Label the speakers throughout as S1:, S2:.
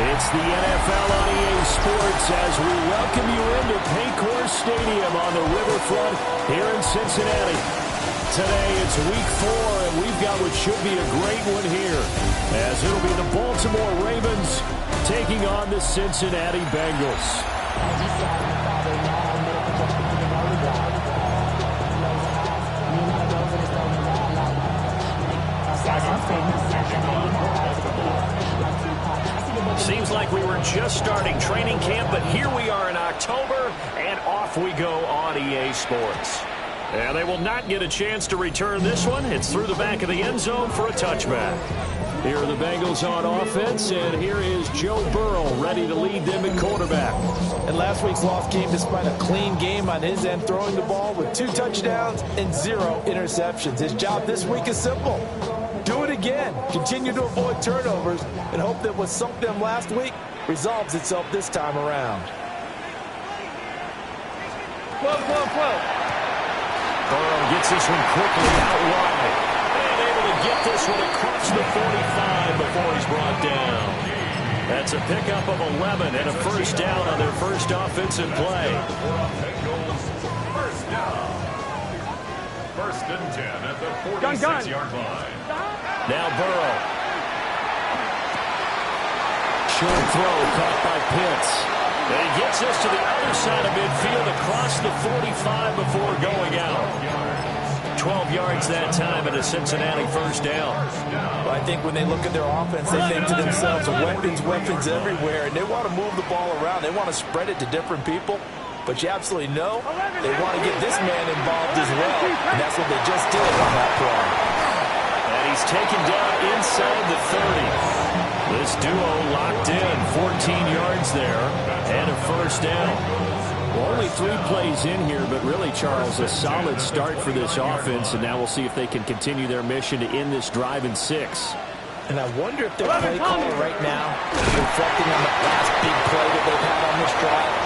S1: It's the NFL on EA Sports as we welcome you into Paycor Stadium on the riverfront here in Cincinnati. Today it's week 4, and we've got what should be a great one here, as it'll be the Baltimore Ravens taking on the Cincinnati Bengals. Seems like we were just starting training camp, but here we are in October, and off we go on EA Sports. And they will not get a chance to return this one. It's through the back of the end zone for a touchback. Here are the Bengals on offense, and here is Joe Burrow ready to lead them at quarterback.
S2: And last week's loss came despite a clean game on his end, throwing the ball with 2 touchdowns and 0 interceptions. His job this week is simple. Do it again. Continue to avoid turnovers and hope that what sunk them last week resolves itself this time around.
S1: Burrow gets this one quickly out wide. And able to get this one across the 45 before he's brought down. That's a pickup of 11 and a first down on their first offensive play.
S3: First and 10 at the 46-yard line.
S1: Now Burrow. Short throw caught by Pitts. And he gets this to the other side of midfield across the 45 before going out. 12 yards that time and a Cincinnati first down.
S2: Well, I think when they look at their offense, they think to themselves, weapons everywhere, and they want to move the ball around. They want to spread it to different people. But you absolutely know they want to get this man involved as well, and that's what they just did on that play.
S1: And he's taken down inside the 30. This duo locked in, 14 yards there, and a first down. Well, only 3 plays in here, but really, Charles, a solid start for this offense, and now we'll see if they can continue their mission to end this drive in 6.
S2: And I wonder if their play caller right now is reflecting on the last big play that they've had on this drive.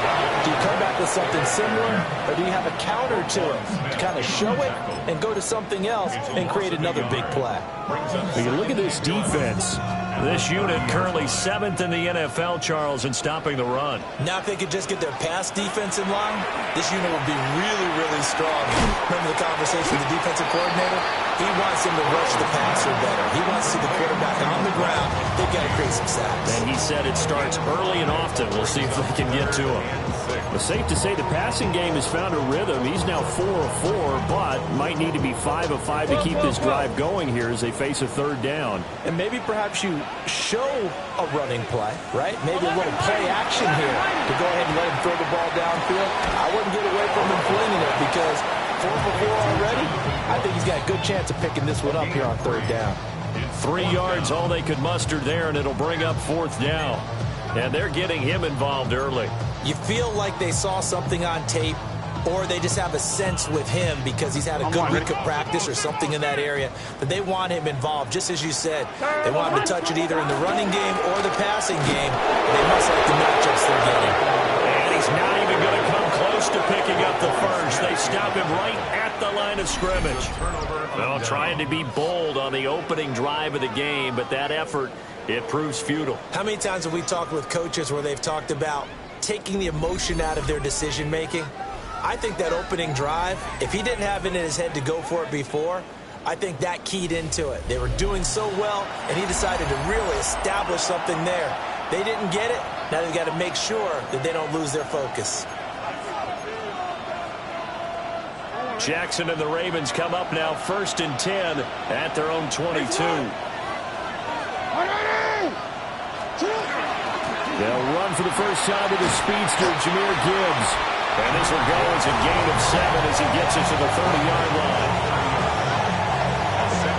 S2: Do you come back with something similar, or do you have a counter to it to kind of show it and go to something else and create another big play?
S1: When you look at this defense, this unit currently 7th in the NFL, Charles, in stopping the run.
S2: Now if they could just get their pass defense in line, this unit would be really, really strong. Remember the conversation with the defensive coordinator? He wants him to rush the passer better. He wants to see the quarterback on the ground. They've got to create some sacks.
S1: And he said it starts early and often. We'll see if they can get to him. It's safe to say the passing game has found a rhythm. He's now 4 of 4, but might need to be 5 of 5 to keep this drive going here as they face a third down.
S2: And maybe perhaps you show a running play, right? Maybe a little play action here to go ahead and let him throw the ball downfield. I wouldn't get away from him flinging it because 4 for 4 already. I think he's got a good chance of picking this one up here on third down.
S1: 3 yards, all they could muster there, and it'll bring up 4th down. And they're getting him involved early.
S2: You feel like they saw something on tape, or they just have a sense with him because he's had a good week of practice or something in that area that they want him involved. Just as you said, they want him to touch it either in the running game or the passing game. They must like the matchups they're getting.
S1: And he's not even going to come close to picking up the first. They stop him right at the line of scrimmage. Well, trying to be bold on the opening drive of the game, but that effort, it proves futile.
S2: How many times have we talked with coaches where they've talked about taking the emotion out of their decision-making? I think that opening drive, if he didn't have it in his head to go for it before, I think that keyed into it. They were doing so well, and he decided to really establish something there. They didn't get it. Now they've got to make sure that they don't lose their focus.
S1: Jackson and the Ravens come up now 1st and 10 at their own 22. They'll run for the first time with the speedster, Jahmyr Gibbs. And this will go as a gain of 7 as he gets it to the 30-yard line.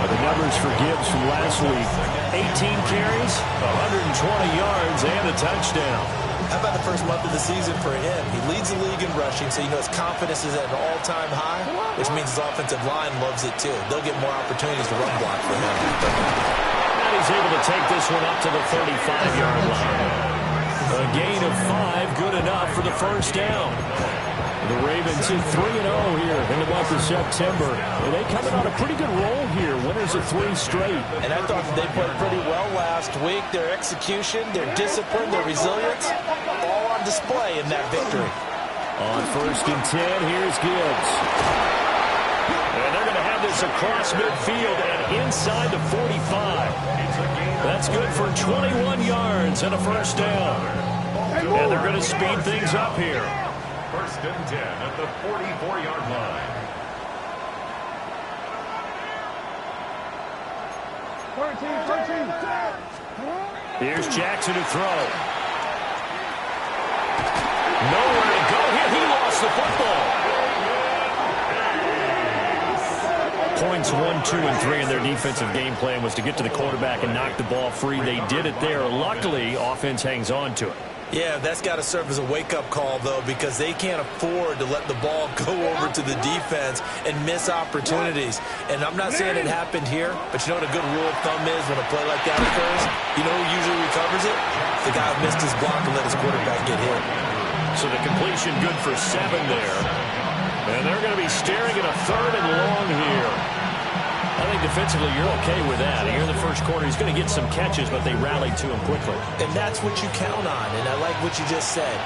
S1: The numbers for Gibbs from last week, 18 carries, 120 yards, and a touchdown.
S2: How about the first month of the season for him? He leads the league in rushing, so you know his confidence is at an all-time high, which means his offensive line loves it too. They'll get more opportunities to run block for him.
S1: And he's able to take this one up to the 35-yard line. A gain of 5, good enough for the first down. The Ravens at 3-0 here in the month of September. And they coming on a pretty good roll here. Winners of 3 straight.
S2: And I thought they played pretty well last week. Their execution, their discipline, their resilience, all on display in that victory.
S1: On 1st and 10, here's Gibbs. And they're going to have this across midfield and inside the 45. That's good for 21 yards and a first down. And they're going to speed things up here.
S3: 1st and 10 at the 44-yard line.
S4: 13.
S1: Here's Jackson to throw. Nowhere to go here. He lost the football. Points 1, 2, and 3 in their defensive game plan was to get to the quarterback and knock the ball free. They did it there. Luckily, offense hangs on to it.
S2: Yeah, that's got to serve as a wake-up call, though, because they can't afford to let the ball go over to the defense and miss opportunities. And I'm not saying it happened here, but you know what a good rule of thumb is when a play like that occurs? You know who usually recovers it? The guy who missed his block and let his quarterback get hit.
S1: So the completion good for 7 there. And they're going to be staring at a 3rd and long here. I think defensively you're okay with that. Here in the first quarter, he's going to get some catches, but they rallied to him quickly.
S2: And that's what you count on, and I like what you just said.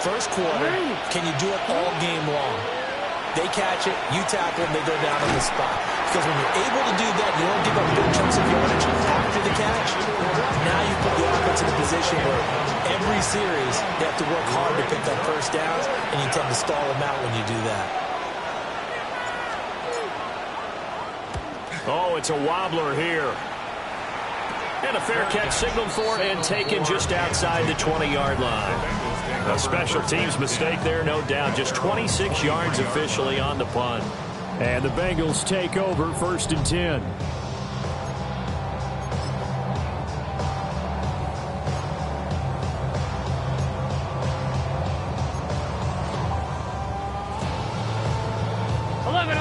S2: First quarter, can you do it all game long? They catch it, you tackle them, they go down on the spot. Because when you're able to do that, you don't give up big chunks of yardage after the catch. Now you put the offense in a position where every series they have to work hard to pick up first downs, and you tend to stall them out when you do that.
S1: Oh, it's a wobbler here. And a fair catch signaled for and taken just outside the 20-yard line. A special teams mistake there, no doubt. Just 26 yards officially on the punt. And the Bengals take over 1st and 10.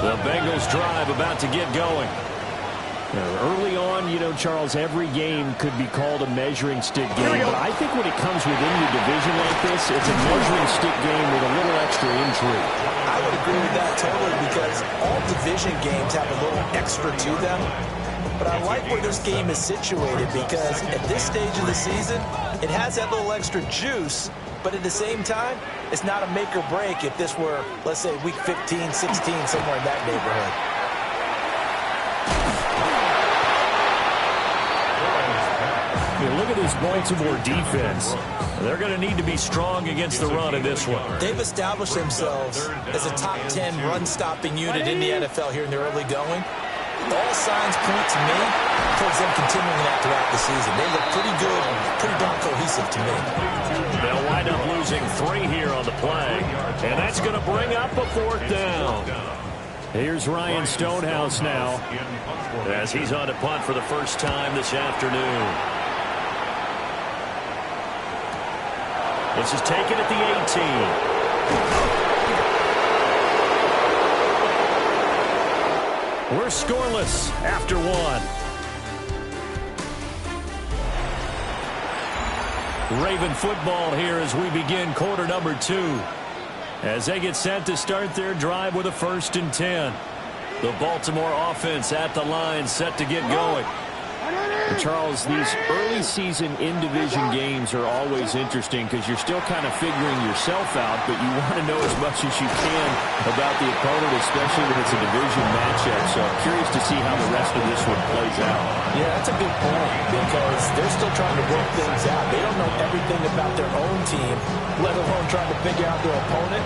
S1: The Bengals drive about to get going. Early on, you know, Charles, every game could be called a measuring stick game. But I think when it comes within your division like this, it's a measuring stick game with a little extra intrigue.
S2: I would agree with that totally because all division games have a little extra to them. But I like where this game is situated because at this stage of the season, it has that little extra juice. But at the same time, it's not a make or break if this were, let's say, week 15, 16, somewhere in that neighborhood.
S1: Look at this Baltimore defense. They're going to need to be strong against the run in this one.
S2: They've established themselves as a top 10 run-stopping unit in the NFL here in the early going. All signs point to me towards them continuing that throughout the season. They look pretty good, pretty darn cohesive to me.
S1: They'll wind up losing 3 here on the play, and that's going to bring up a 4th down. Here's Ryan Stonehouse now as he's on to punt for the first time this afternoon. This is taken at the 18. We're scoreless after 1. Raven football here as we begin quarter number 2. As they get set to start their drive with a 1st and 10. The Baltimore offense at the line set to get going.
S5: Charles, these early season in-division games are always interesting because you're still kind of figuring yourself out, but you want to know as much as you can about the opponent, especially when it's a division matchup. So I'm curious to see how the rest of this one plays out.
S2: Yeah, that's a good point because they're still trying to work things out. They don't know everything about their own team, let alone trying to figure out their opponent.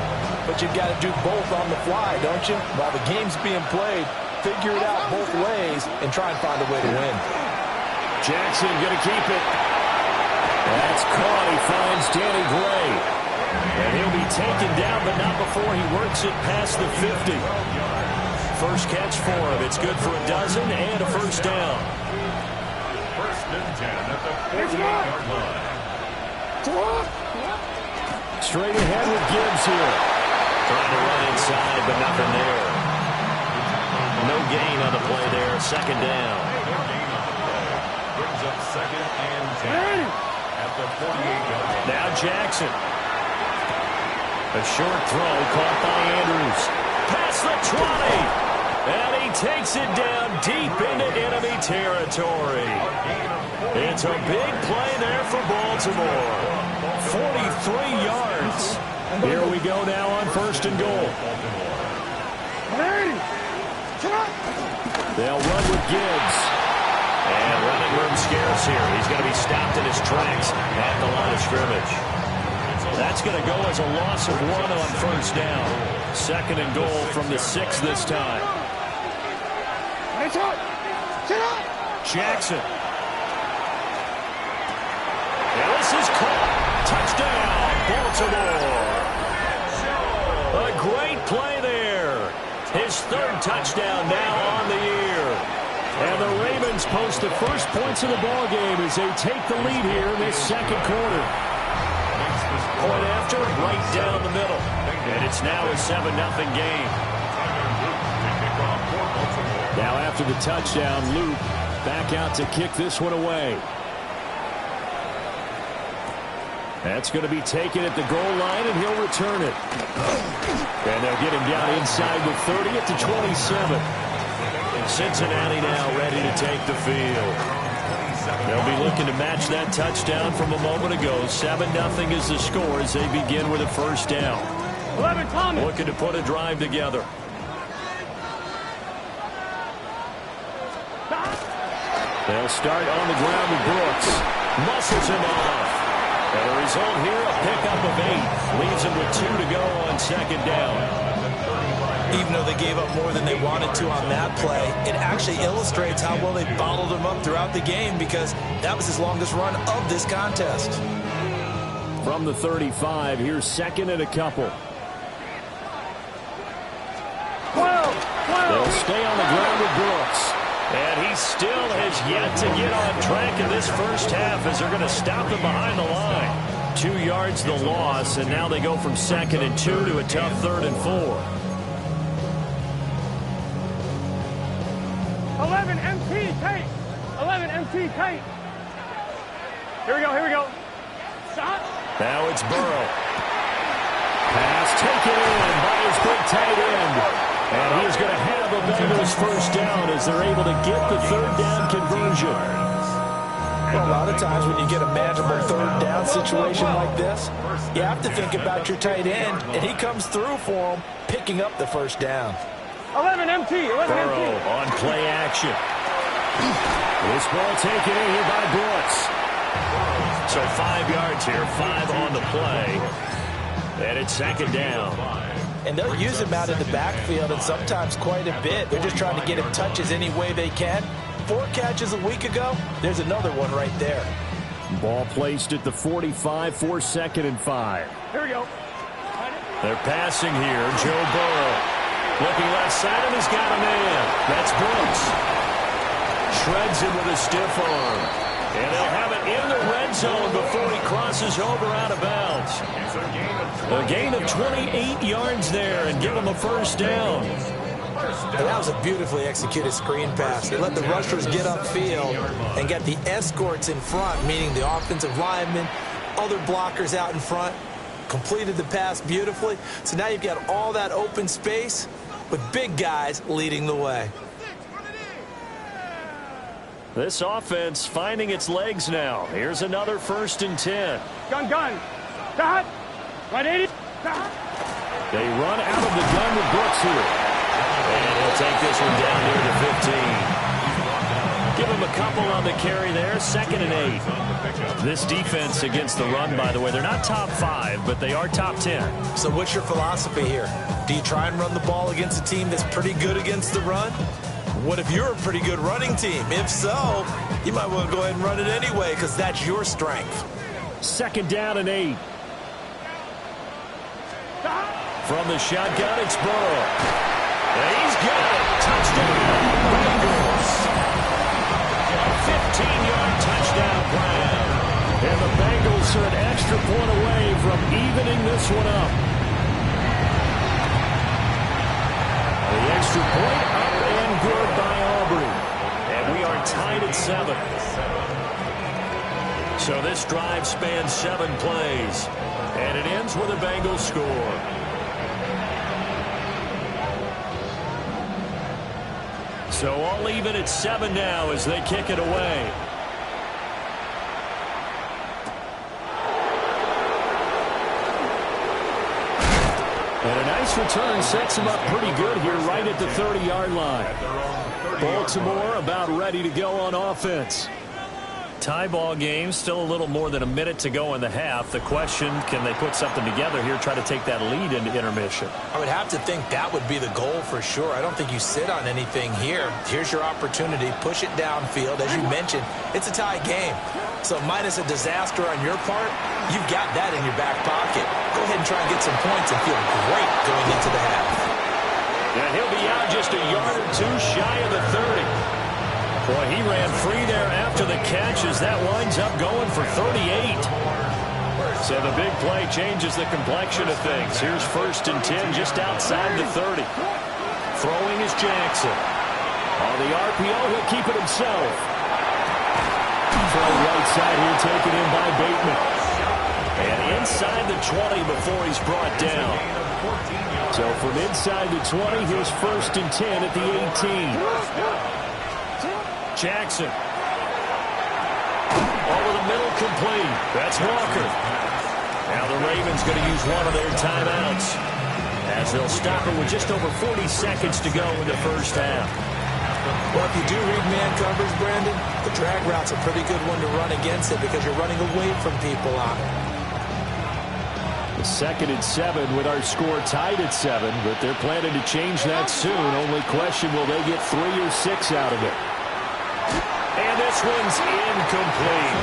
S2: But you've got to do both on the fly, don't you? While the game's being played, figure it out both ways and try and find a way to win.
S1: Jackson going to keep it. That's caught. He finds Danny Gray. And he'll be taken down, but not before he works it past the 50. First catch for him. It's good for a dozen and a first down.
S3: 1st and 10 at the 48-yard line.
S1: Straight ahead with Gibbs here. Trying to run inside, but nothing there. No gain on the play there. 2nd down.
S3: Brings up 2nd and 10 at the 48-yard line.
S1: Now Jackson. A short throw caught by Andrews. Past the 20. And he takes it down deep into enemy territory. It's a big play there for Baltimore. 43 yards. Here we go now on 1st and goal. They'll run with Gibbs. And running room scarce here. He's going to be stopped in his tracks at the line of scrimmage. That's going to go as a loss of 1 on 1st down. 2nd and goal from the 6 this time. Jackson. And this is caught. Touchdown, Baltimore. A great play there. His 3rd touchdown now on the year. And the Ravens post the first points of the ballgame as they take the lead here in this 2nd quarter. Point after, right down the middle. And it's now a 7-0 game. Now after the touchdown, Luke back out to kick this one away. That's going to be taken at the goal line, and he'll return it. And they'll get him down inside the 30 at the 27. Cincinnati now ready to take the field. They'll be looking to match that touchdown from a moment ago. 7-0 is the score as they begin with a 1st down.
S4: 11, Thomas.
S1: Looking to put a drive together. They'll start on the ground with Brooks. Muscles him off. And the result here, a pickup of 8. Leaves him with 2 to go on 2nd down.
S2: Even though they gave up more than they wanted to on that play, it actually illustrates how well they bottled him up throughout the game because that was his longest run of this contest.
S5: From the 35, here's 2nd and a couple.
S4: 12.
S5: They'll stay on the ground with Brooks.
S1: And he still has yet to get on track in this 1st half as they're going to stop him behind the line. 2 yards the loss, and now they go from 2nd and 2 to a tough 3rd and 4.
S4: 11 MT tight. 11 MT tight. Here we go. Shot.
S1: Now it's Burrow. Pass taken in by his big tight end. And he's going to have the Bengals 1st down as they're able to get the 3rd down conversion.
S2: Well, a lot of times when you get a manageable 3rd down situation like this, you have to think about your tight end, and he comes through for him, picking up the 1st down.
S4: 11 MT. 11
S1: Burrow
S4: MT.
S1: on play action. This ball taken in here by Brooks. So 5 yards here, 5 on the play. And it's 2nd down.
S2: And they'll use him out in the backfield, and sometimes quite a bit. They're just trying to get him touches any way they can. 4 catches a week ago. There's another one right there.
S5: Ball placed at the 45 for 2nd and 5.
S4: Here we go.
S1: They're passing here. Joe Burrow. Looking left side, and he's got a man. That's Brooks. Shreds him with a stiff arm. And they'll have it in the red zone before he crosses over out of bounds. A gain of 28 yards there and give him a 1st down.
S2: And that was a beautifully executed screen pass. They let the rushers get upfield and get the escorts in front, meaning the offensive linemen, other blockers out in front, completed the pass beautifully. So now you've got all that open space with big guys leading the way.
S1: This offense finding its legs now. Here's another 1st and 10.
S4: Gun. Shot. 180. Shot.
S1: They run out of the gun with Brooks here. And he'll take this one down near the 15. Give him a couple on the carry there. 2nd and 8. This defense against the run, by the way, they're not top 5, but they are top 10.
S2: So what's your philosophy here? Do you try and run the ball against a team that's pretty good against the run? What if you're a pretty good running team? If so, you might want to go ahead and run it anyway because that's your strength.
S5: 2nd down and 8.
S1: From the shotgun, it's Burrow. And he's got it. Touchdown, Bengals. 15-yard touchdown grab. And the Bengals are an extra point away from evening this one up. The extra point up and good by Aubrey. And we are tied at 7. So this drive spans 7 plays, and it ends with a Bengals score. So all even at 7 now as they kick it away. And a nice return sets him up pretty good here right at the 30-yard line. Baltimore about ready to go on offense. Tie ball game, still a little more than a minute to go in the half. The question, can they put something together here, try to take that lead into intermission?
S2: I would have to think that would be the goal for sure. I don't think you sit on anything here. Here's your opportunity. Push it downfield. As you mentioned, it's a tie game. So minus a disaster on your part, you've got that in your back pocket. Go ahead and try and get some points and feel great going into the half.
S1: And he'll be out just a yard or two shy of the 30. Boy, he ran free there after the catch as that winds up going for 38. So the big play changes the complexion of things. Here's 1st and 10 just outside the 30. Throwing is Jackson. On the RPO, he'll keep it himself. Throw right side here, taken in by Bateman. And inside the 20 before he's brought down. So from inside the 20, here's 1st and 10 at the 18. Jackson. Over the middle, complete. That's Walker. Now the Ravens going to use one of their timeouts as they'll stop it with just over 40 seconds to go in the first half.
S2: Well, if you do read man coverage, Brandon, the drag route's a pretty good one to run against it because you're running away from people on it.
S5: The 2nd and 7 with our score tied at 7, but they're planning to change that soon. Only question, will they get 3 or 6 out of it?
S1: And this one's incomplete.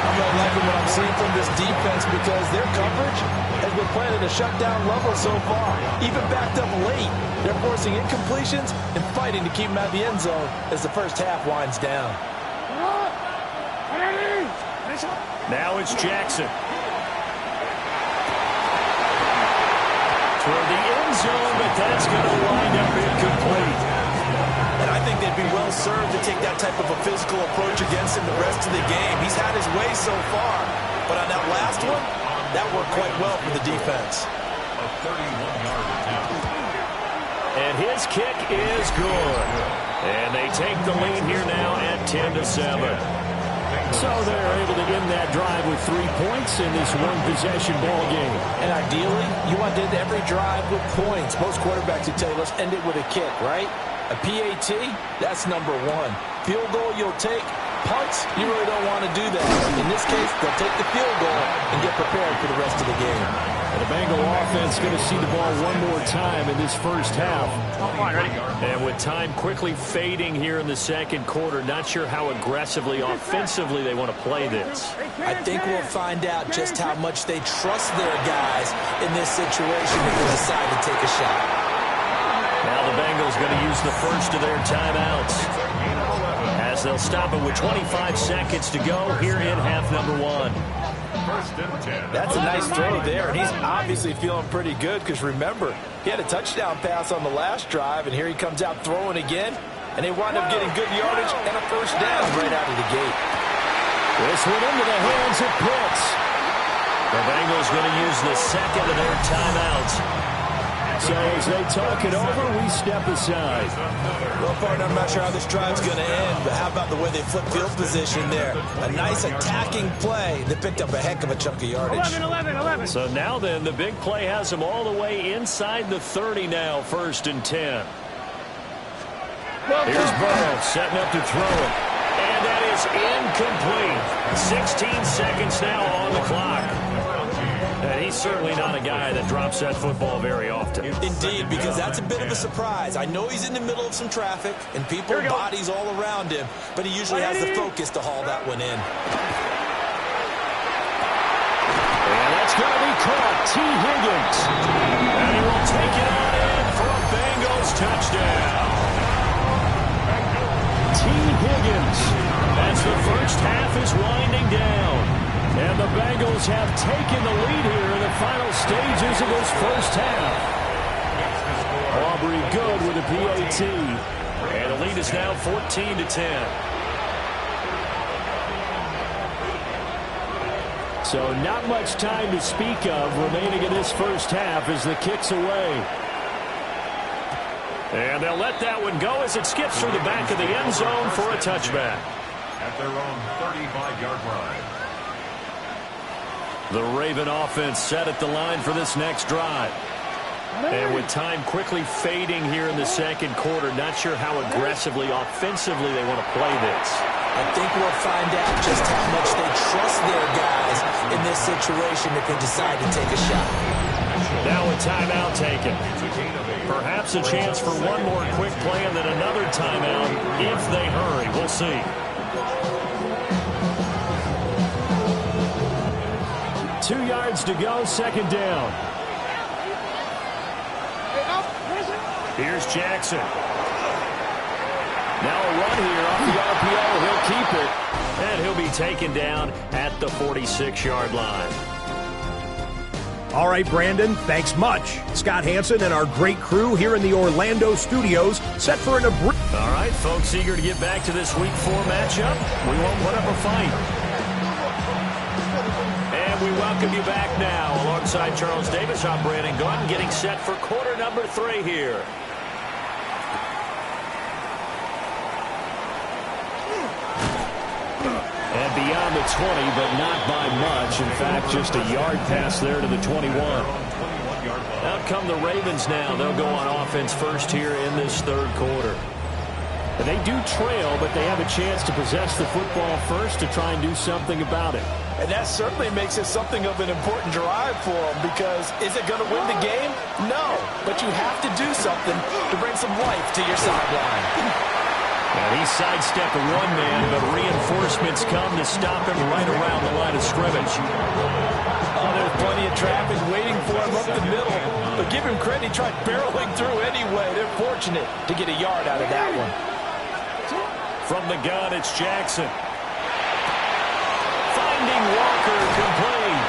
S2: I'm not liking what I'm seeing from this defense because their coverage has been playing at a shutdown level so far. Even backed up late, they're forcing incompletions and fighting to keep them out of the end zone as the first half winds down.
S1: Now it's Jackson. Toward the end zone, but that's going to wind up incomplete.
S2: And I think they'd be well served to take that type of a physical approach against him the rest of the game. He's had his way so far, but on that last one, that worked quite well for the defense.
S3: A 31-yard attempt.
S1: And his kick is good. And they take the lead here now at 10-7. So they're able to end that drive with 3 points in this one-possession ball game.
S2: And ideally, you want to end every drive with points. Most quarterbacks would tell you, let's end it with a kick, right? A PAT, that's number 1. Field goal you'll take. Punts, you really don't want to do that. In this case, they'll take the field goal and get prepared for the rest of the game.
S5: And the Bengal offense going to see the ball one more time in this first half.
S1: And with time quickly fading here in the second quarter, not sure how aggressively, offensively they want to play this.
S2: I think we'll find out just how much they trust their guys in this situation if they decide to take a shot.
S1: Now the Bengals going to use the first of their timeouts as they'll stop it with 25 seconds to go here in half number 1.
S2: That's a nice throw there, and he's obviously feeling pretty good because remember, he had a touchdown pass on the last drive, and here he comes out throwing again, and they wind up getting good yardage and a first down right out of the gate.
S1: This one into the hands of Pitts. The Bengals going to use the second of their timeouts.
S5: So as they talk it over, we step aside.
S2: Well, partner, I'm not sure how this drive's going to end, but how about the way they flip field position there? A nice attacking play that picked up a heck of a chunk of yardage.
S4: 11.
S1: So now then, the big play has them all the way inside the 30 now, 1st and 10. Here's Burrow setting up to throw it. And that is incomplete. 16 seconds now on the clock. And he's certainly not a guy that drops that football very often.
S2: Indeed, because that's a bit of a surprise. I know he's in the middle of some traffic and people bodies all around him, but he usually has the focus to haul that one in.
S1: And that's going to be caught. T. Higgins. And he will take it on in for a Bengals touchdown. T. Higgins. As the first half is winding down. And the Bengals have taken the lead here in the final stages of this first half. Aubrey good with a PAT. And the lead is now 14-10.
S5: So not much time to speak of remaining in this first half as the kick's away.
S1: And they'll let that one go as it skips through the back of the end zone for a touchback.
S3: At their own 35-yard line.
S1: The Raven offense set at the line for this next drive. And with time quickly fading here in the second quarter, not sure how aggressively, offensively they want to play this.
S2: I think we'll find out just how much they trust their guys in this situation if they decide to take a shot.
S1: Now a timeout taken. Perhaps a chance for one more quick play and then another timeout if they hurry. We'll see.
S5: Two yards to go, second down.
S1: Here's Jackson.
S5: Now a run here off the RPO. He'll keep it.
S1: And he'll be taken down at the 46-yard line.
S6: All right, Brandon, thanks much. Scott Hansen and our great crew here in the Orlando studios set for an abridged.
S1: All right, folks, eager to get back to this Week 4 matchup. We won't put up a fight. And we welcome you back now. Alongside Charles Davis, I'm Brandon Gaudin, getting set for quarter number 3 here.
S5: And beyond the 20, but not by much. In fact, just a yard pass there to the 21.
S1: Out come the Ravens now. They'll go on offense first here in this third quarter.
S5: And they do trail, but they have a chance to possess the football first to try and do something about it.
S2: And that certainly makes it something of an important drive for them, because is it going to win the game? No, but you have to do something to bring some life to your sideline.
S1: And he sidestepped one man, but reinforcements come to stop him right around the line of scrimmage.
S2: Oh, there's plenty of traffic waiting for him up the middle. But give him credit, he tried barreling through anyway. They're fortunate to get a yard out of that one.
S1: From the gun, it's Jackson. Finding Walker complete.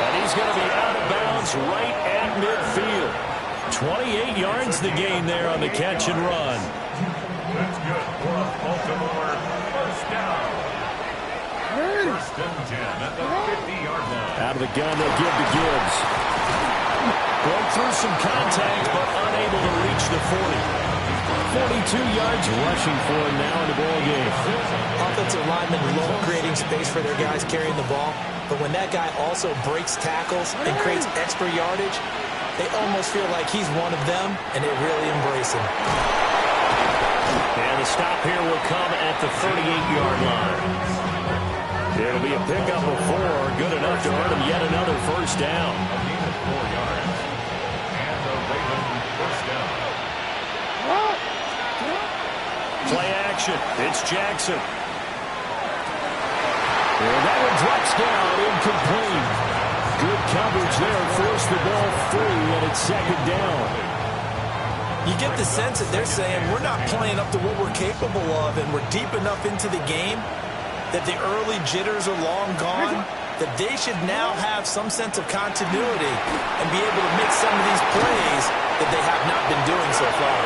S1: And he's going to be out of bounds right at midfield. 28 yards the gain there on the catch and run.
S3: That's good for a Baltimore first down. First and 10 at the 50-yard line.
S5: Out of the gun, they'll give to Gibbs.
S1: Broke through some contact, but unable to reach the 40.
S5: 42 yards rushing for him now in the ball game.
S2: Offensive linemen love creating space for their guys carrying the ball, but when that guy also breaks tackles and creates extra yardage, they almost feel like he's one of them, and they really embrace him.
S1: And the stop here will come at the 38-yard line. It'll be a pickup of 4, good enough to earn him yet another first down.
S3: A gain of 4 yards. And the Raven first down.
S1: Play action. It's Jackson.
S5: And that one drops down, incomplete. Good coverage there, forced the ball free, and it's second down.
S2: You get the sense that they're saying we're not playing up to what we're capable of, and we're deep enough into the game that the early jitters are long gone, that they should now have some sense of continuity and be able to make some of these plays that they have not been doing so far.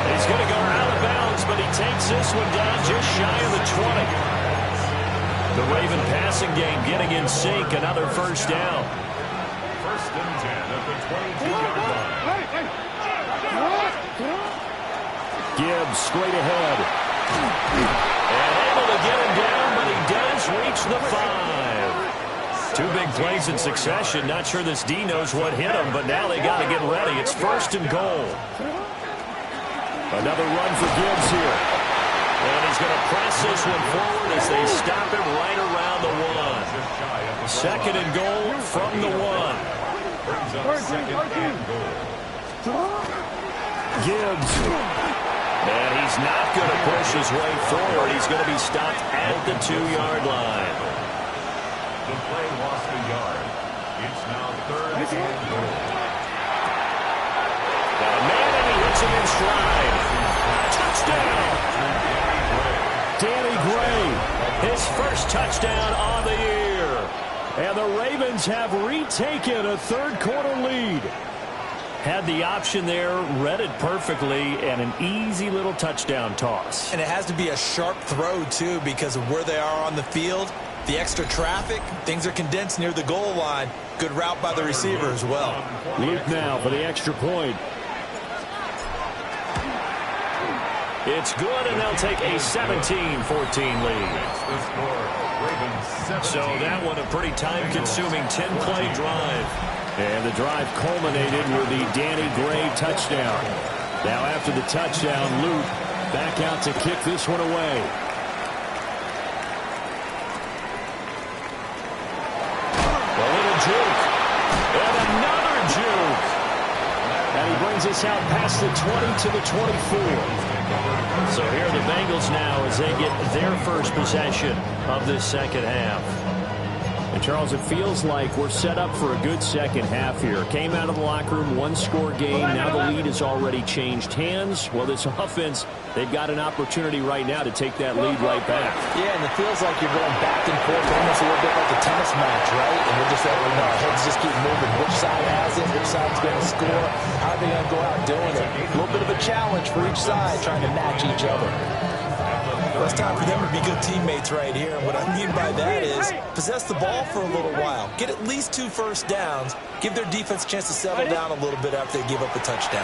S1: He's going to go out of bounds, but he takes this one down just shy of the 20. The Raven passing game getting in sync, another first down.
S3: First and 10 at the 22-yard line.
S5: Gibbs straight ahead.
S1: And able to get him down, but he does reach the 5. 2 big plays in succession. Not sure this D knows what hit him, but now they got to get ready. It's first and goal.
S5: Another run for Gibbs here.
S1: And he's going to press this one forward as they stop him right around the 1. Second and goal from the 1.
S3: Brings up second and goal.
S5: Gibbs.
S1: And he's not going to push his way forward. He's going to be stopped at the 2-yard line.
S3: The play lost a yard. It's now third and goal.
S1: Got a man and he hits him in stride. Touchdown!
S5: Danny Gray.
S1: His first touchdown on the year.
S5: And the Ravens have retaken a third-quarter lead.
S1: Had the option there, read it perfectly, and an easy little touchdown toss.
S2: And it has to be a sharp throw, too, because of where they are on the field. The extra traffic, things are condensed near the goal line. Good route by the receiver as well.
S5: Luke now for the extra point.
S1: It's good, and they'll take a 17-14 lead. So that one a pretty time-consuming 10-play drive.
S5: And the drive culminated with the Danny Gray touchdown. Now after the touchdown, Luke back out to kick this one away.
S1: A little juke. And another juke. And he brings us out past the 20 to the 24. So here are the Bengals now as they get their first possession of this second half.
S5: And Charles, it feels like we're set up for a good second half here. Came out of the locker room, one-score game. Now the lead has already changed hands. Well, this offense, they've got an opportunity right now to take that lead right back.
S2: Yeah, and it feels like you're going back and forth, almost a little bit like a tennis match, right? And we're just letting our heads just keep moving. Which side has it? Which side's going to score? How are they going to go out doing it? A little bit of a challenge for each side, trying to match each other. Well, it's time for them to be good teammates right here. And what I mean by that is possess the ball for a little while. Get at least 2 first downs. Give their defense a chance to settle down a little bit after they give up a touchdown.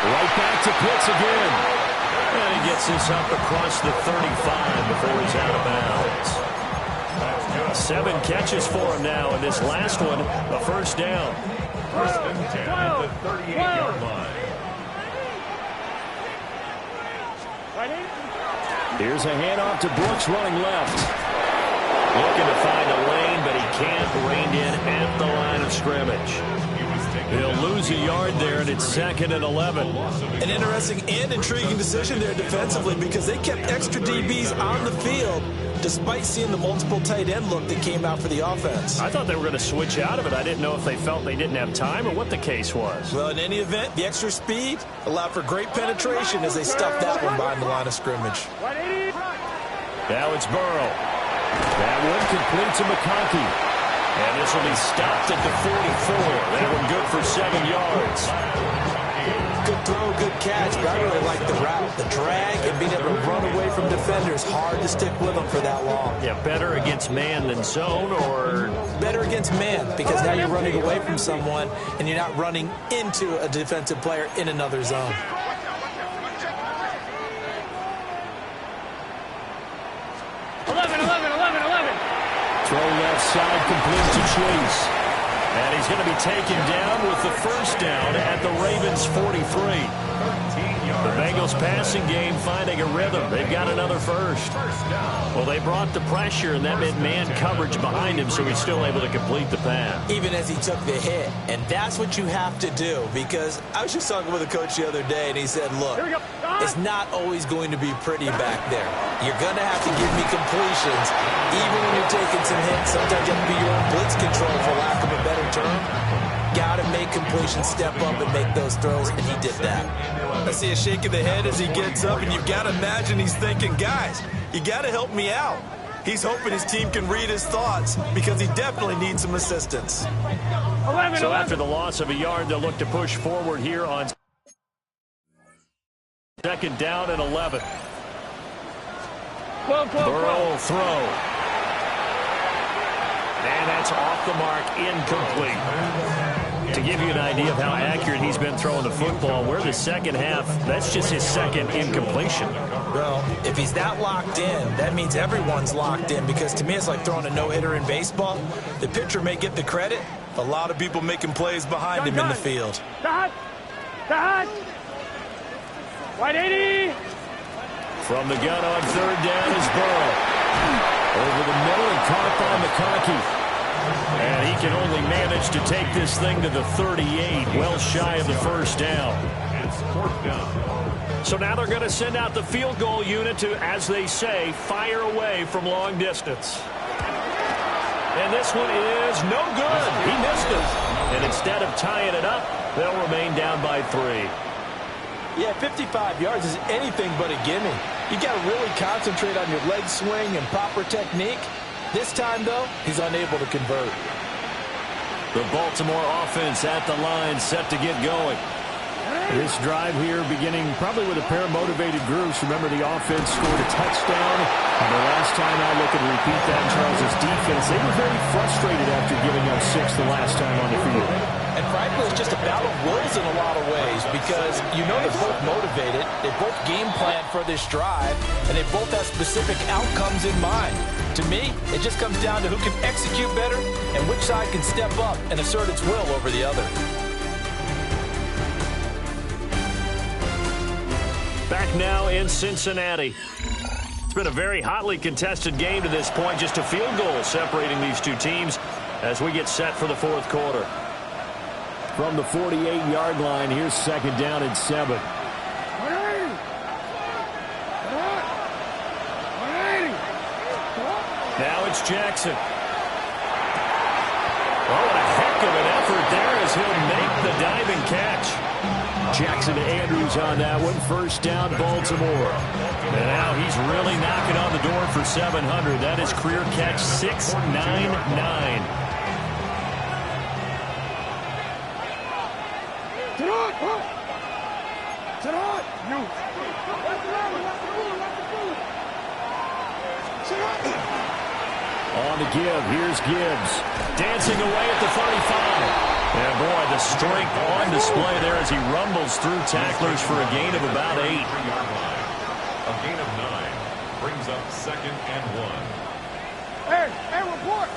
S5: Right back to Pitts again.
S1: And he gets this up across the 35 before he's out of bounds. 7 catches for him now, and this last one, a first down.
S3: First and 10 at the 38-yard line.
S5: Here's a handoff to Brooks running left.
S1: Looking to find a lane, but he can't. Reined in at the line of scrimmage. He'll lose a yard there, and it's 2nd and 11.
S2: An interesting and intriguing decision there defensively because they kept extra DBs on the field despite seeing the multiple tight end look that came out for the offense.
S1: I thought they were going to switch out of it. I didn't know if they felt they didn't have time or what the case was.
S2: Well, in any event, the extra speed allowed for great penetration as they stuffed that one behind the line of scrimmage.
S1: Now it's Burrow.
S5: That one complete to McConkey.
S1: And this will be stopped at the 44. That one good for 7 yards.
S2: Good throw, good catch, but I really like the route. The drag and being able to run away from defenders. Hard to stick with them for that long.
S1: Yeah, better against man than zone, or
S2: better against man because now you're running away from someone and you're not running into a defensive player in another zone.
S5: Throw left side, complete to Chase.
S1: And he's going to be taken down with the first down at the Ravens' 43. The Bengals passing game finding a rhythm. They've got another first. Well, they brought the pressure, and that meant man coverage behind him, so he's still able to complete the pass.
S2: Even as he took the hit. And that's what you have to do, because I was just talking with a coach the other day, and he said, look, it's not always going to be pretty back there. You're going to have to give me completions. Even when you're taking some hits, sometimes you have to be your own blitz control, for lack of a better term. Got to make completions, step up and make those throws, and he did that. I see a shake of the head as he gets up, and you've got to imagine he's thinking, guys, you got to help me out. He's hoping his team can read his thoughts because he definitely needs some assistance.
S1: So after the loss of a yard, they'll look to push forward here on 2nd down and 11. Burrow will throw. And that's off the mark, incomplete. To give you an idea of how accurate he's been throwing the football, we're the second half. That's just his second incompletion.
S2: Well, if he's that locked in, that means everyone's locked in, because to me it's like throwing a no-hitter in baseball. The pitcher may get the credit, a lot of people making plays behind him in the field.
S4: White 80.
S1: From the gun on 3rd down is Burrow. Over the middle and caught by McConkey. And he can only manage to take this thing to the 38, well shy of the first down.
S3: It's 4th down.
S1: So now they're going to send out the field goal unit to, as they say, fire away from long distance. And this one is no good. He missed it. And instead of tying it up, they'll remain down by 3.
S2: Yeah, 55 yards is anything but a gimme. You got to really concentrate on your leg swing and proper technique. This time, though, he's unable to convert.
S1: The Baltimore offense at the line, set to get going.
S5: This drive here beginning probably with a pair of motivated groups. Remember, the offense scored a touchdown. And the last time I look and repeat that, Charles' defense, they were very frustrated after giving up 6 the last time on the field.
S2: And frankly, it's just a battle of wills in a lot of ways because you know they're both motivated. They both game plan for this drive, and they both have specific outcomes in mind. To me, it just comes down to who can execute better and which side can step up and assert its will over the other.
S1: Back now in Cincinnati. It's been a very hotly contested game to this point. Just a field goal separating these two teams as we get set for the fourth quarter.
S5: From the 48-yard line, here's second down and 7.
S1: Now it's Jackson. Oh, what a heck of an effort there as he'll make the diving catch.
S5: Jackson to Andrews on that one. First down, Baltimore.
S1: And now he's really knocking on the door for 700. That is career catch 699.
S5: On the give, here's Gibbs.
S1: Dancing away at the 35. And boy, the strength on display there as he rumbles through tacklers for a gain of about 8.
S3: A gain of 9 brings up second and 1.
S4: Hey, report.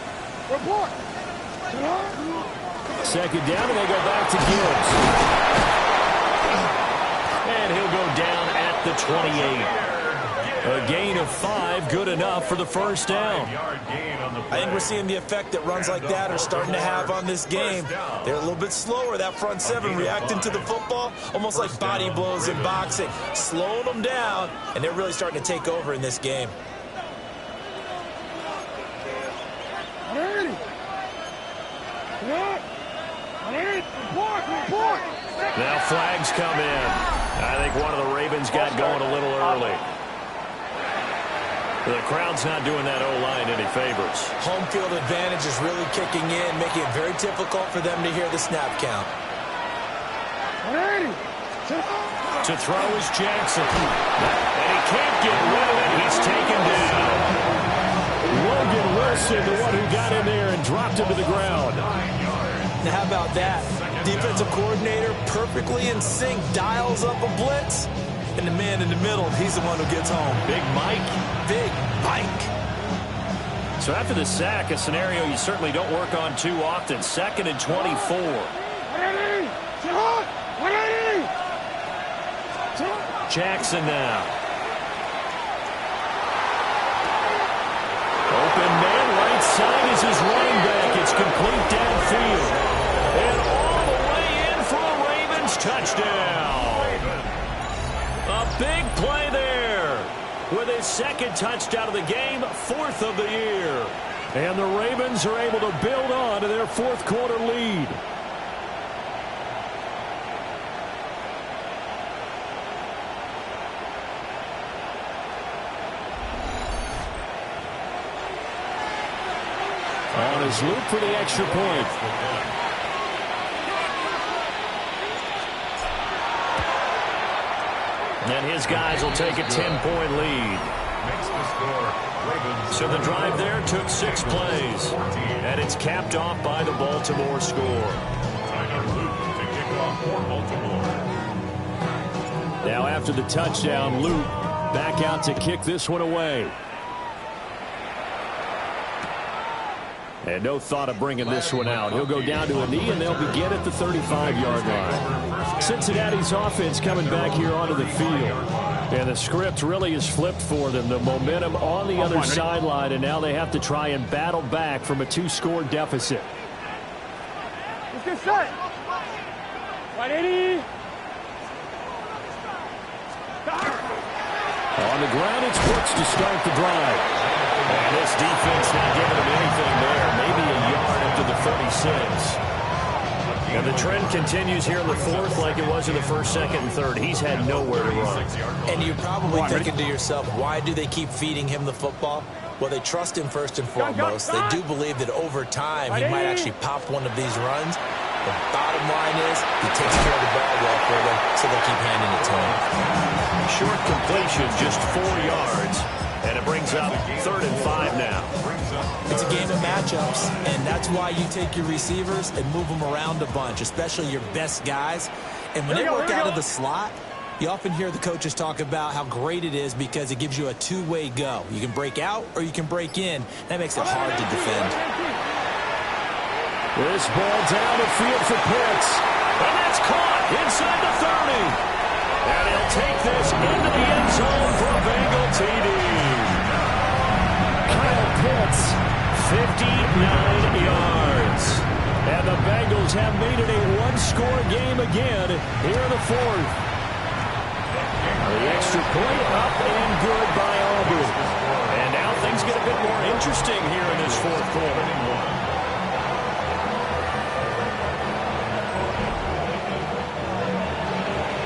S5: Second down, and they go back to Gibbs.
S1: And he'll go down at the 28. A gain of 5, good enough for the first down.
S2: I think we're seeing the effect that runs like that are starting to have on this game. They're a little bit slower, that front 7 reacting to the football, almost like body blows in boxing, slowing them down, and they're really starting to take over in this game.
S1: Now flags come in. I think one of the Ravens got going a little early. The crowd's not doing that O-line any favors.
S2: Home field advantage is really kicking in, making it very difficult for them to hear the snap count.
S1: To throw is Jackson. And he can't get rid of it. He's taken down.
S5: Logan Wilson, the one who got in there and dropped him to the ground.
S2: Now how about that? Defensive coordinator perfectly in sync, dials up a blitz. And the man in the middle, he's the one who gets home.
S1: Big Mike.
S2: Big Mike.
S1: So after the sack, a scenario you certainly don't work on too often. Second and 24. Jackson now. Open man, right side is his running back. It's complete downfield. And all the way in for a Ravens touchdown. A big play there with his second touchdown of the game, 4th of the year.
S5: And the Ravens are able to build on to their fourth quarter lead. On his loop for the extra point.
S1: And his guys will take a 10-point lead. So the drive there took 6 plays. And it's capped off by the Baltimore score.
S5: Now after the touchdown, Luke back out to kick this one away. And no thought of bringing this one out. He'll go down to a knee, and they'll begin at the 35-yard line. Cincinnati's offense coming back here onto the field. And the script really is flipped for them. The momentum on the other sideline, and now they have to try and battle back from a 2-score deficit.
S4: Let's get set. 180.
S5: On the ground, it's Brooks to start the drive.
S1: And this defense not giving him anything there. Maybe a yard after the 36. And the trend continues here in the fourth like it was in the first, second, and third. He's had nowhere to run.
S2: And you're probably thinking to yourself, why do they keep feeding him the football? Well, they trust him first and foremost. They do believe that over time he might actually pop one of these runs. The bottom line is he takes care of the ball well for them, so they'll keep handing it to him.
S1: Short completion, just 4 yards. And it brings up 3rd and 5 now.
S2: It's a game of matchups, and that's why you take your receivers and move them around a bunch, especially your best guys. And when they work out of the slot, you often hear the coaches talk about how great it is because it gives you a two-way go. You can break out or you can break in. That makes it hard to defend.
S5: This ball down the field for Pitts.
S1: And that's caught inside the 30. And he'll take this into the end zone for a Bengal TD.
S5: Kyle Pitts,
S1: 59 yards.
S5: and the Bengals have made it a one-score game again here in the 4th. The extra point up and good by Auburn.
S1: And now things get a bit more interesting here in this 4th quarter.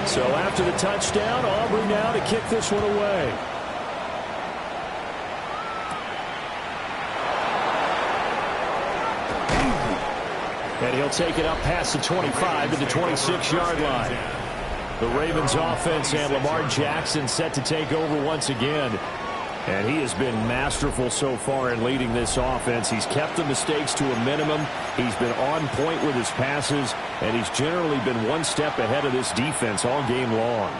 S5: So after the touchdown, Aubrey now to kick this one away. And he'll take it up past the 25 to the 26-yard line. The Ravens offense and Lamar Jackson set to take over once again. And he has been masterful so far in leading this offense. He's kept the mistakes to a minimum. He's been on point with his passes, and he's generally been one step ahead of this defense all game long.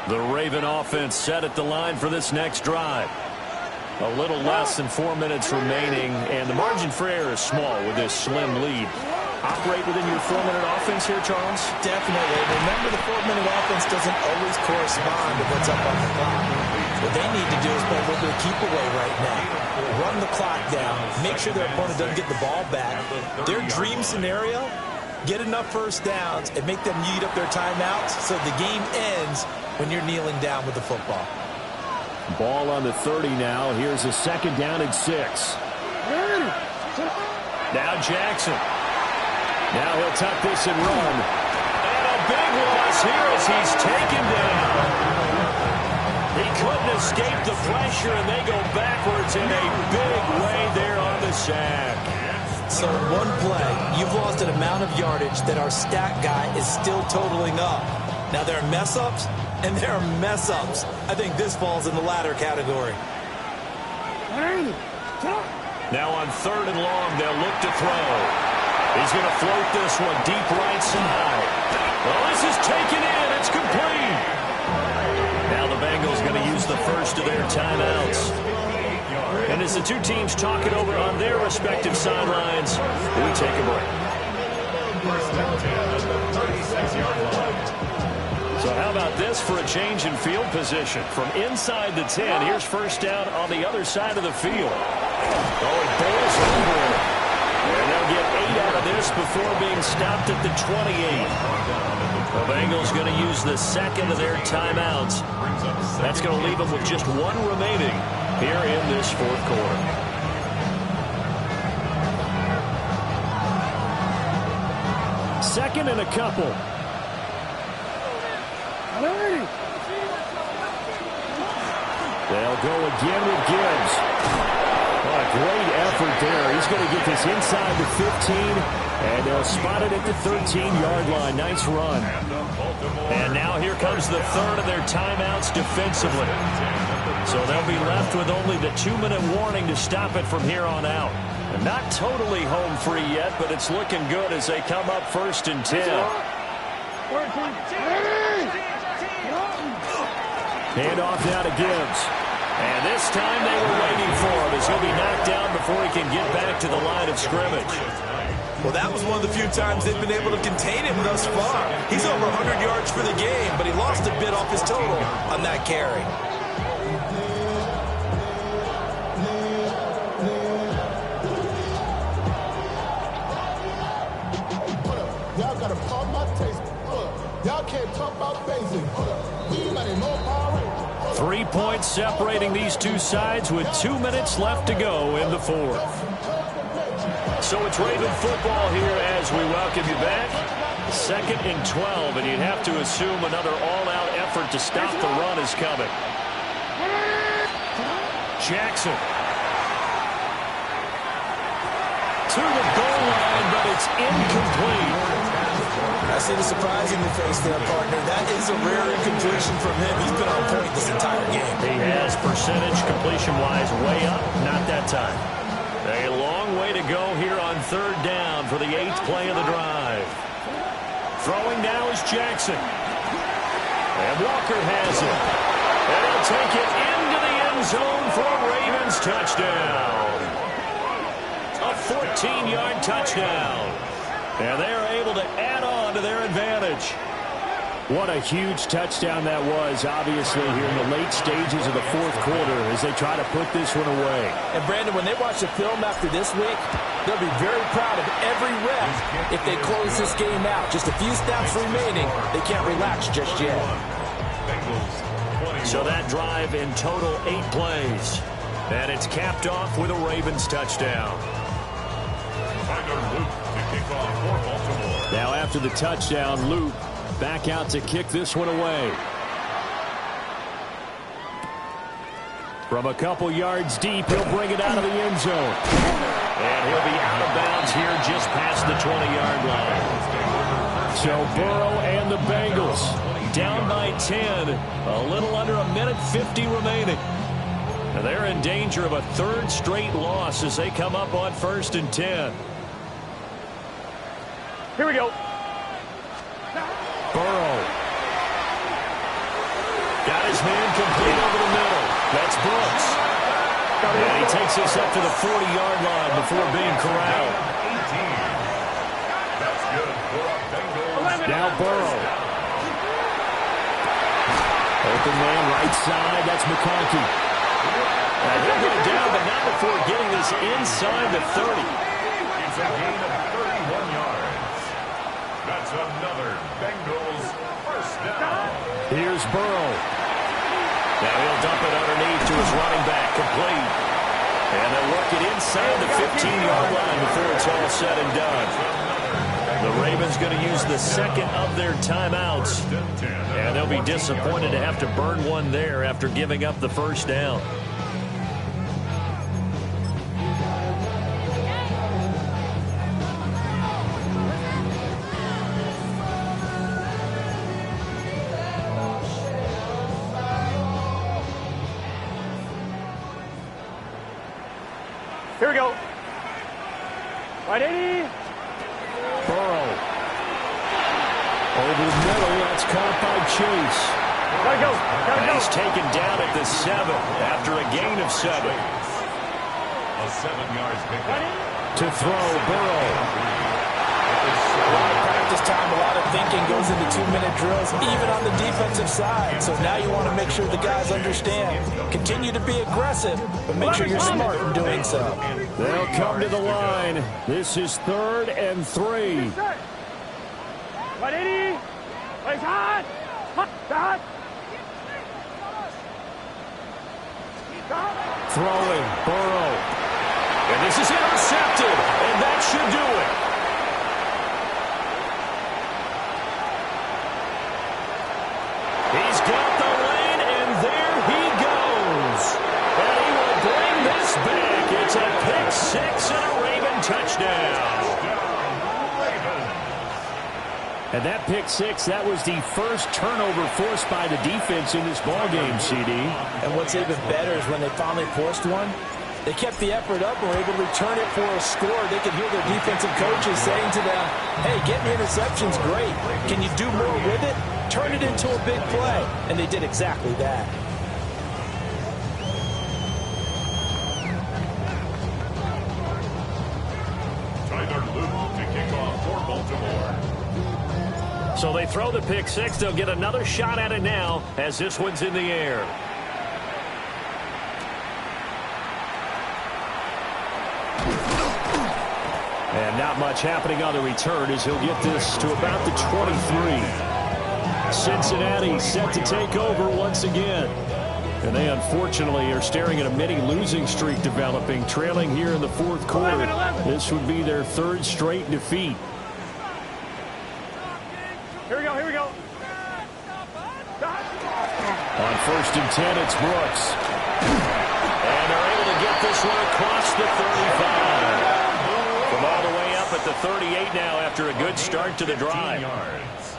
S1: The Raven offense set at the line for this next drive. A little less than 4 minutes remaining, and the margin for error is small with this slim lead. Operate within your 4-minute offense here, Charles?
S2: Definitely. Remember, the 4-minute offense doesn't always correspond to what's up on the clock. What they need to do is play a little bit of keep away right now. Run the clock down. Make sure their opponent doesn't get the ball back. Their dream scenario, get enough first downs and make them eat up their timeouts so the game ends when you're kneeling down with the football.
S5: Ball on the 30 now. Here's a 2nd down and 6.
S1: Now Jackson.
S5: Now he'll tuck this and run.
S1: And a big loss here as he's taken down. He couldn't escape the pressure, and they go backwards in a big way there on the sack.
S2: So in one play, you've lost an amount of yardage that our stat guy is still totaling up. Now there are mess-ups, and there are mess-ups. I think this falls in the latter category.
S1: Now on 3rd and long, they'll look to throw. He's going to float this one deep right side. Well, this is taken in. It's complete. Now the Bengals going to use the first of their timeouts. And as the two teams talk it over on their respective sidelines, we take a break. So how about this for a change in field position? From inside the 10, here's first down on the other side of the field. Oh, he bowls over it. And they'll get 8 out of this before being stopped at the 28. The Bengals going to use the second of their timeouts. That's going to leave them with just one remaining here in this 4th quarter.
S5: Second and a couple. They'll go again with Gibbs. What a great effort there. He's going to get this inside the 15, and they'll spot it at the 13-yard line. Nice run.
S1: And now here comes the 3rd of their timeouts defensively. So they'll be left with only the 2-minute warning to stop it from here on out. And not totally home free yet, but it's looking good as they come up 1st and 10.
S5: Hand off now to Gibbs.
S1: And this time they were waiting for him as he'll be knocked down before he can get back to the line of scrimmage.
S2: Well, that was one of the few times they've been able to contain him thus far. He's over 100 yards for the game, but he lost a bit off his total on that carry.
S7: Y'all got to pump my taste. Y'all can't talk about basic. We got a no power.
S1: 3 points separating these two sides with 2 minutes left to go in the 4th. So it's Raven football here as we welcome you back. 2nd and 12, and you'd have to assume another all-out effort to stop the run is coming. Jackson. to the goal line, but it's incomplete.
S2: I see the surprise in your face there, partner. That is a rare incompletion from him. He's been on point this entire game.
S1: He has percentage completion-wise way up, not that time. A long way to go here on third down for the 8th play of the drive. Throwing now is Jackson. And Walker has it. And he'll take it into the end zone for a Ravens touchdown. A 14-yard touchdown. And they are able to add on to their advantage.
S5: What a huge touchdown that was, obviously, here in the late stages of the fourth quarter as they try to put this one away.
S2: And, Brandon, when they watch the film after this week, they'll be very proud of every rep if they close this game out. Just a few snaps remaining. They can't relax just yet.
S1: So that drive in total 8 plays. And it's capped off with a Ravens touchdown.
S5: Now after the touchdown, Luke back out to kick this one away. From a couple yards deep, he'll bring it out of the end zone.
S1: And he'll be out of bounds here just past the 20-yard line.
S5: So Burrow and the Bengals
S1: down by 10. A little under a minute 50 remaining. And they're in danger of a third straight loss as they come up on 1st and 10.
S4: Here we go.
S1: Burrow. Got his man complete over the middle. That's Brooks. And he takes this up to the 40-yard line before being corralled.
S5: Now Burrow. Open man right side. That's McConkey.
S1: And he'll go down, but not before getting this inside the 30. It's a gain of 31 yards. That's another Bengals first down.
S5: Here's Burrow.
S1: Now he'll dump it underneath to his running back, complete. And they'll work it inside the 15-yard line before it's all said and done. The Ravens going to use the second of their timeouts. And they'll be disappointed to have to burn one there after giving up the first down.
S4: Here we go. Right 80.
S5: Burrow. Over the middle, that's caught by Chase.
S4: Gotta go. Gotta
S1: And
S4: go.
S1: he's taken down at the 7 after a gain of 7. A 7-yard pickup.
S5: To throw, Burrow.
S2: A lot of practice time, a lot of thinking goes into 2-minute drills, even on the defensive side. So now you want to make sure the guys understand. Continue to be aggressive, but make sure you're smart in doing so.
S5: They'll come to the line. This is 3rd and 3.
S4: Right 80. Place hot. Hot.
S5: Throwing, Burrow.
S1: And this is intercepted, and that should do it. He's got the lane, and there he goes. And he will bring this back. It's a pick 6 and a Raven touchdown.
S5: And that pick 6, that was the first turnover forced by the defense in this ballgame, CD.
S2: And what's even better is when they finally forced one, they kept the effort up and were able to return it for a score. They could hear their defensive coaches saying to them, hey, getting interception's great. Can you do more with it? Turn it into a big play. And they did exactly that.
S3: Tyler Luke to kick off for Baltimore.
S1: So they throw the pick 6. They'll get another shot at it now as this one's in the air.
S5: And not much happening on the return as he'll get this to about the 23. Cincinnati set to take over once again. And they unfortunately are staring at a mini losing streak developing, trailing here in the fourth quarter. This would be their 3rd straight defeat.
S4: Here we go. Here we go.
S5: On 1st and 10, it's Brooks.
S1: And they're able to get this one across the 35. From the 38 now after a good start to the drive.
S3: Yards.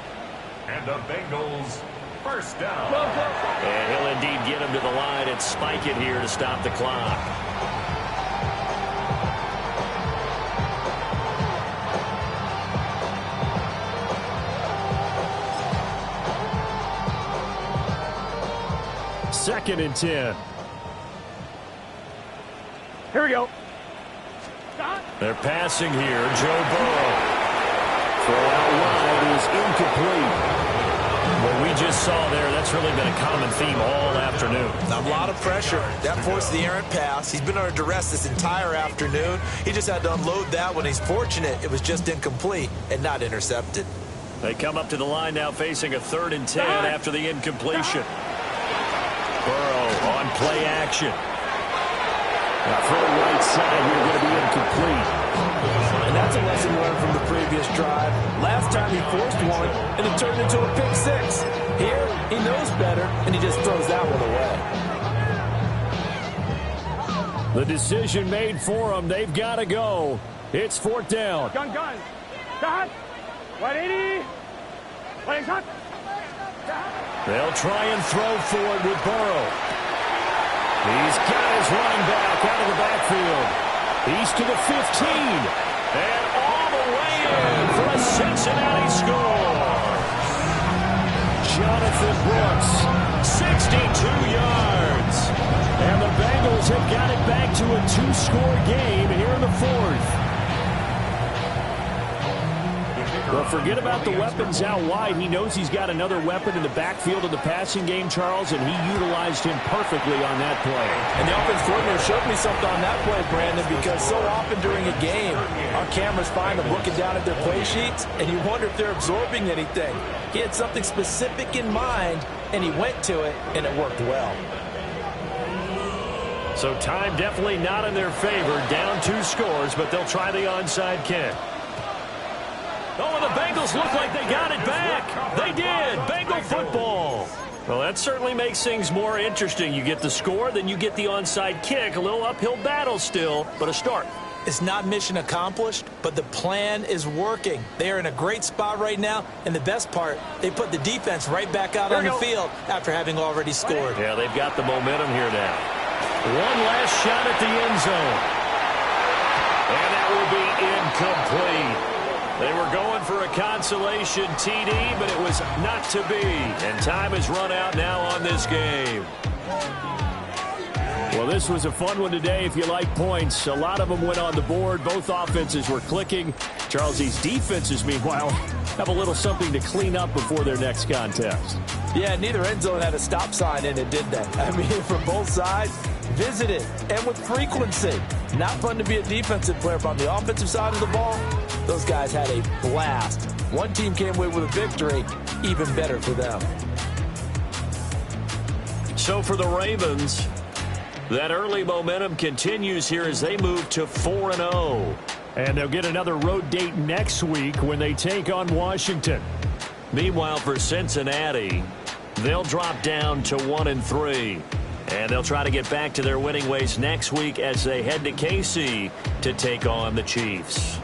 S3: And the Bengals first down.
S1: And he'll indeed get him to the line and spike it here to stop the clock.
S5: Second and 10.
S4: Here we go.
S1: They're passing here. Joe Burrow.
S5: Throw out wide is incomplete.
S1: What we just saw there, that's really been a common theme all afternoon.
S2: A lot of pressure. That forced the errant pass. He's been under duress this entire afternoon. He just had to unload that one. He's fortunate it was just incomplete and not intercepted.
S1: They come up to the line now facing a 3rd and 10 after the incompletion. Burrow on play action.
S5: Throw right side here going to be incomplete.
S2: And that's a lesson learned from the previous drive. Last time he forced one, and it turned into a pick 6. Here, he knows better, and he just throws that one away.
S5: The decision made for them. They've got to go. It's 4th down.
S4: Gun. Got. 180. Playing cut.
S1: They'll try and throw for it with Burrow. He's got his running back out of the backfield. He's to the 15. And all the way in for a Cincinnati score. Jonathan Brooks, 62 yards. And the Bengals have got it back to a 2-score game here in the 4th.
S5: Well, forget about the weapons out wide. He knows he's got another weapon in the backfield of the passing game, Charles, and he utilized him perfectly on that play.
S2: And the offense coordinator showed me something on that play, Brandon, because so often during a game, our cameras find them looking down at their play sheets, and you wonder if they're absorbing anything. He had something specific in mind, and he went to it, and it worked well.
S1: So time definitely not in their favor. Down 2 scores, but they'll try the onside kick. Oh, and the Bengals look like they got it back. They did. Bengal football. Well, that certainly makes things more interesting. You get the score, then you get the onside kick. A little uphill battle still, but a start.
S2: It's not mission accomplished, but the plan is working. They are in a great spot right now, and the best part, they put the defense right back out on the field after having already scored.
S1: Yeah, they've got the momentum here now. One last shot at the end zone. And that will be incomplete. They were going for a consolation TD, but it was not to be. And time has run out now on this game.
S5: Well, this was a fun one today if you like points. A lot of them went on the board. Both offenses were clicking. Charles, these defenses, meanwhile, have a little something to clean up before their next contest.
S2: Yeah, neither end zone had a stop sign in it, did they? I mean, from both sides, visited and with frequency. Not fun to be a defensive player, but on the offensive side of the ball, those guys had a blast. One team came away with a victory, even better for them.
S1: So for the Ravens, that early momentum continues here as they move to 4-0.
S5: And they'll get another road date next week when they take on Washington.
S1: Meanwhile, for Cincinnati, they'll drop down to 1-3. And they'll try to get back to their winning ways next week as they head to KC to take on the Chiefs.